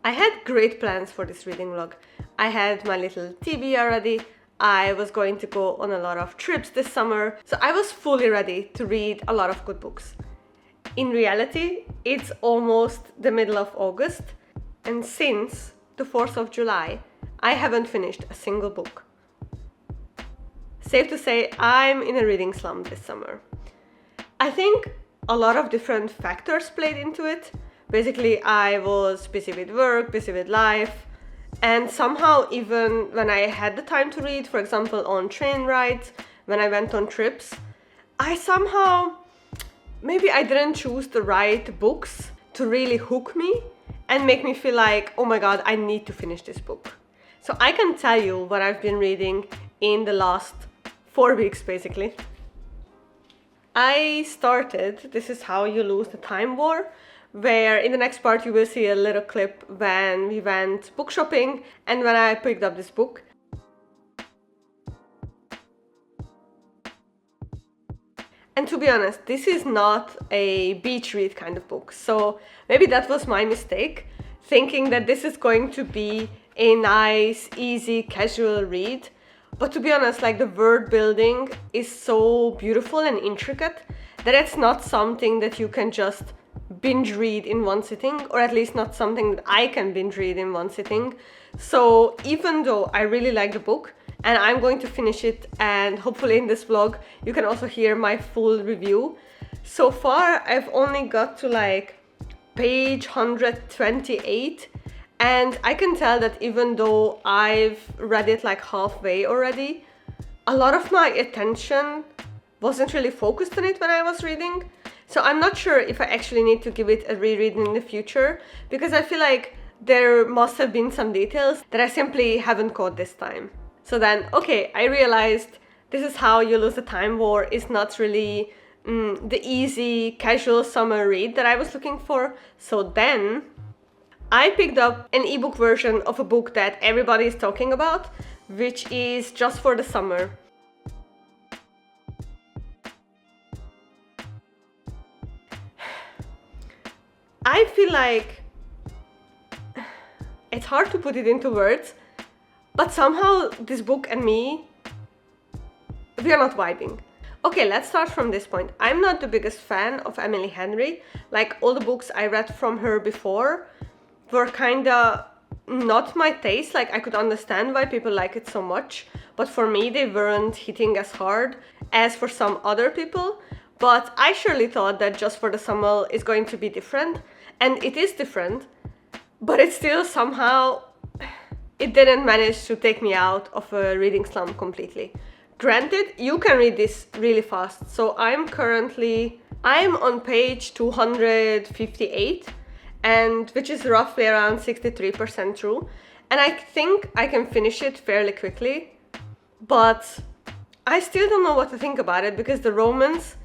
I had great plans for this reading vlog. I had my little TV already. I was going to go on a lot of trips this summer, so I was fully ready to read a lot of good books. In reality, it's almost the middle of August, and since the 4th of July, I haven't finished a single book. Safe to say, I'm in a reading slump this summer. I think a lot of different factors played into it. Basically, I was busy with work, busy with life, and somehow even when I had the time to read, for example on train rides, when I went on trips, maybe I didn't choose the right books to really hook me and make me feel like, oh my god, I need to finish this book. So I can tell you what I've been reading in the last 4 weeks basically. I started This Is How You Lose the Time War, where in the next part you will see a little clip when we went book shopping and when I picked up this book. And to be honest, this is not a beach read kind of book, so maybe that was my mistake, thinking that this is going to be a nice, easy, casual read. But to be honest, like, the word building is so beautiful and intricate that it's not something that you can just binge read in one sitting, or at least not something that I can binge read in one sitting. So even though I really like the book and I'm going to finish it, and hopefully in this vlog you can also hear my full review, so far I've only got to like page 128, and I can tell that even though I've read it like halfway already, a lot of my attention wasn't really focused on it when I was reading. So I'm not sure if I actually need to give it a reread in the future, because I feel like there must have been some details that I simply haven't caught this time. So then, okay, I realized This Is How You Lose the Time War is not really the easy, casual summer read that I was looking for. So then I picked up an ebook version of a book that everybody is talking about, which is Just for the Summer. I feel like it's hard to put it into words, but somehow this book and me, we are not vibing. Okay, let's start from this point. I'm not the biggest fan of Emily Henry. Like, all the books I read from her before were kinda not my taste. Like, I could understand why people like it so much, but for me they weren't hitting as hard as for some other people. But I surely thought that Just for the Summer is going to be different, and it is different, but it still somehow, it didn't manage to take me out of a reading slump completely. Granted, you can read this really fast, so I'm on page 258, and which is roughly around 63% through, and I think I can finish it fairly quickly, but I still don't know what to think about it, because the romance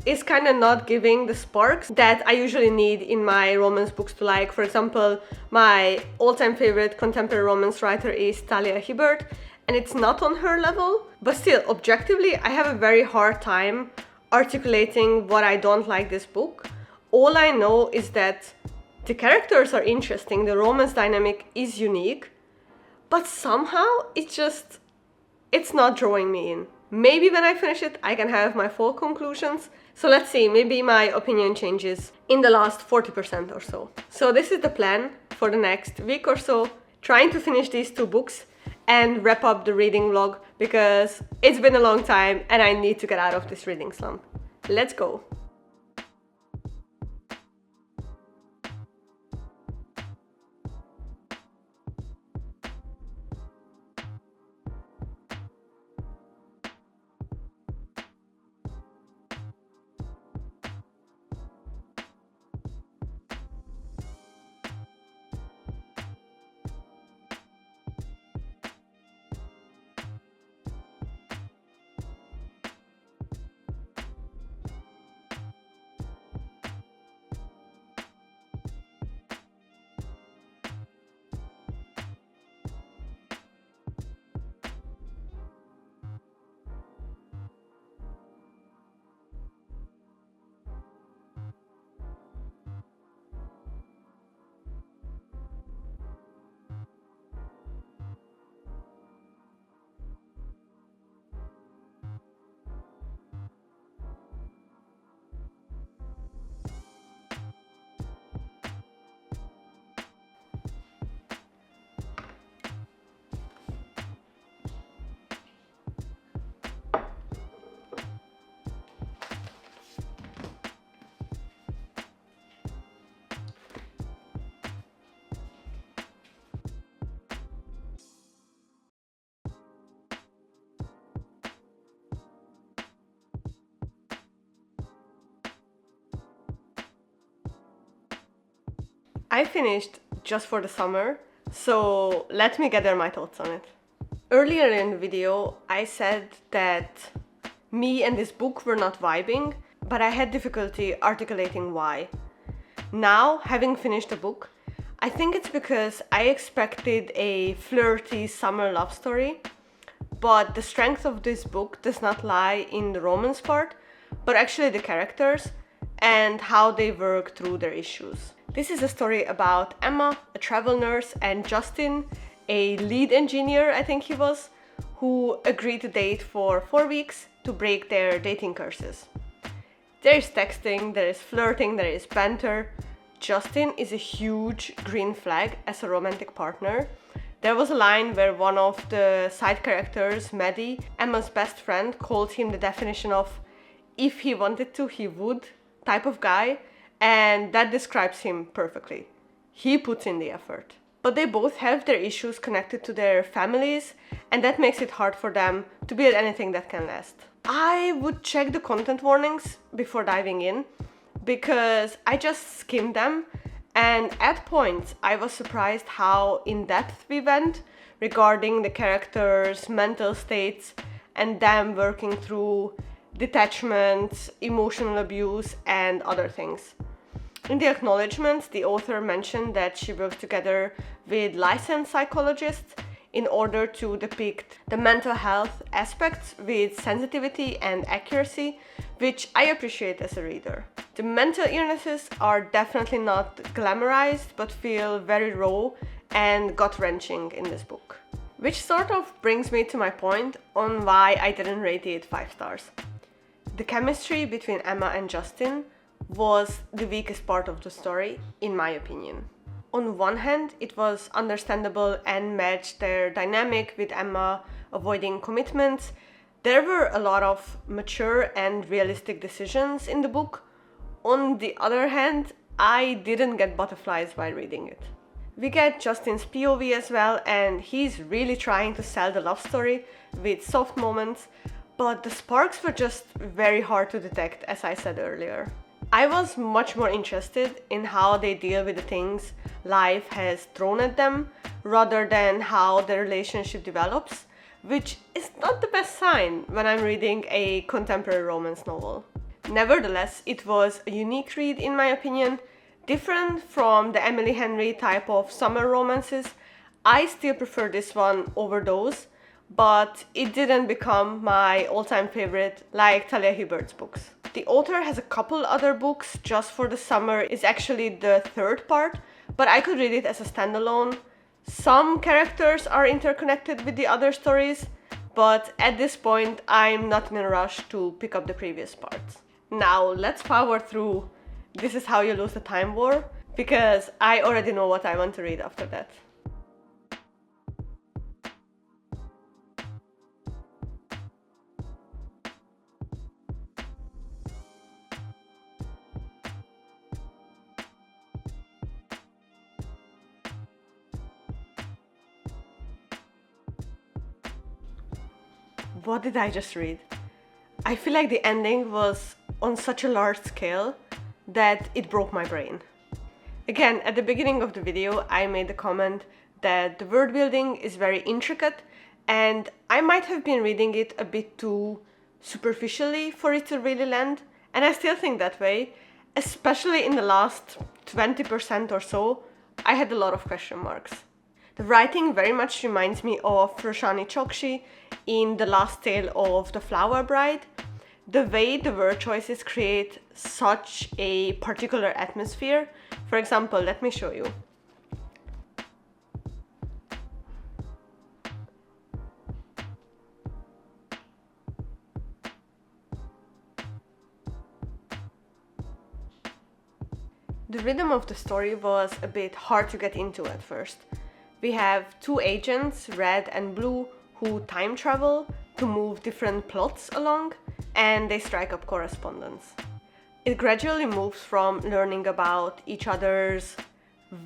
is kind of not giving the sparks that I usually need in my romance books to like. For example, my all-time favorite contemporary romance writer is Talia Hibbert, and it's not on her level, but still, objectively, I have a very hard time articulating what I don't like this book. All I know is that the characters are interesting, the romance dynamic is unique, but somehow it's not drawing me in. Maybe when I finish it, I can have my full conclusions. So let's see, maybe my opinion changes in the last 40% or so. So this is the plan for the next week or so, trying to finish these 2 books and wrap up the reading vlog, because it's been a long time and I need to get out of this reading slump. Let's go! I finished just for the summer, so let me gather my thoughts on it. Earlier in the video, I said that me and this book were not vibing, but I had difficulty articulating why. Now, having finished the book, I think it's because I expected a flirty summer love story, but the strength of this book does not lie in the romance part, but actually the characters and how they work through their issues. This is a story about Emma, a travel nurse, and Justin, a lead engineer, I think he was, who agreed to date for 4 weeks to break their dating curses. There is texting, there is flirting, there is banter. Justin is a huge green flag as a romantic partner. There was a line where one of the side characters, Maddie, Emma's best friend, called him the definition of if he wanted to, he would type of guy, and that describes him perfectly. He puts in the effort. But they both have their issues connected to their families, and that makes it hard for them to build anything that can last. I would check the content warnings before diving in, because I just skimmed them, and at points I was surprised how in depth we went regarding the characters' mental states and them working through detachment, emotional abuse, and other things. In the acknowledgements, the author mentioned that she works together with licensed psychologists in order to depict the mental health aspects with sensitivity and accuracy, which I appreciate as a reader. The mental illnesses are definitely not glamorized, but feel very raw and gut-wrenching in this book. Which sort of brings me to my point on why I didn't rate it 5 stars. The chemistry between Emma and Justin was the weakest part of the story, in my opinion. On one hand, it was understandable and matched their dynamic with Emma avoiding commitments. There were a lot of mature and realistic decisions in the book. On the other hand, I didn't get butterflies while reading it. We get Justin's POV as well, and he's really trying to sell the love story with soft moments, but the sparks were just very hard to detect, as I said earlier. I was much more interested in how they deal with the things life has thrown at them, rather than how the relationship develops, which is not the best sign when I'm reading a contemporary romance novel. Nevertheless, it was a unique read in my opinion, different from the Emily Henry type of summer romances. I still prefer this one over those, but it didn't become my all-time favorite like Talia Hibbert's books. The author has a couple other books just for the summer, is actually the third part, but I could read it as a standalone. Some characters are interconnected with the other stories, but at this point I'm not in a rush to pick up the previous parts. Now let's power through This Is How You Lose the Time War, because I already know what I want to read after that. What did I just read? I feel like the ending was on such a large scale that it broke my brain. Again, at the beginning of the video, I made the comment that the world building is very intricate, and I might have been reading it a bit too superficially for it to really land, and I still think that way, especially in the last 20% or so. I had a lot of question marks. The writing very much reminds me of Roshani Chokshi in The Last Tale of the Flower Bride. The way the word choices create such a particular atmosphere. For example, let me show you. The rhythm of the story was a bit hard to get into at first. We have 2 agents, Red and Blue, who time travel to move different plots along, and they strike up correspondence. It gradually moves from learning about each other's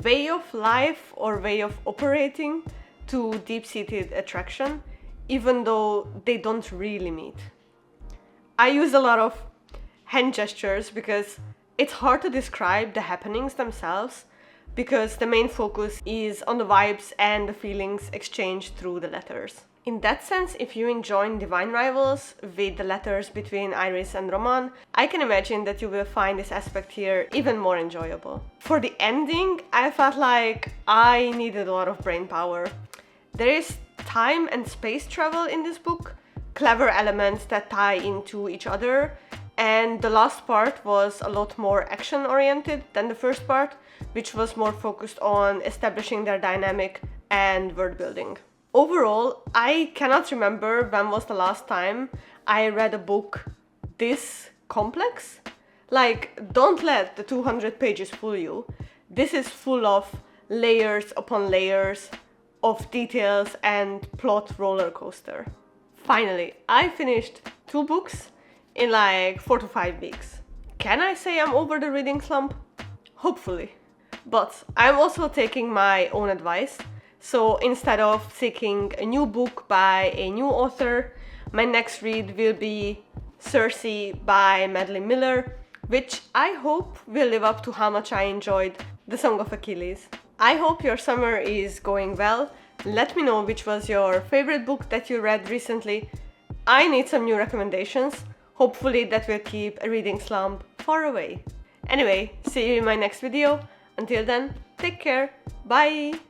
way of life or way of operating to deep-seated attraction, even though they don't really meet. I use a lot of hand gestures because it's hard to describe the happenings themselves, because the main focus is on the vibes and the feelings exchanged through the letters. In that sense, if you enjoy Divine Rivals with the letters between Iris and Roman, I can imagine that you will find this aspect here even more enjoyable. For the ending, I felt like I needed a lot of brain power. There is time and space travel in this book, clever elements that tie into each other, and the last part was a lot more action-oriented than the first part, which was more focused on establishing their dynamic and world building. Overall, I cannot remember when was the last time I read a book this complex. Like, don't let the 200 pages fool you. This is full of layers upon layers of details and plot roller coaster. Finally, I finished 2 books in like 4 to 5 weeks. Can I say I'm over the reading slump? Hopefully. But I'm also taking my own advice. So instead of seeking a new book by a new author, my next read will be Circe by Madeline Miller, which I hope will live up to how much I enjoyed The Song of Achilles. I hope your summer is going well. Let me know which was your favorite book that you read recently. I need some new recommendations. Hopefully that will keep a reading slump far away. Anyway, see you in my next video. Until then, take care. Bye!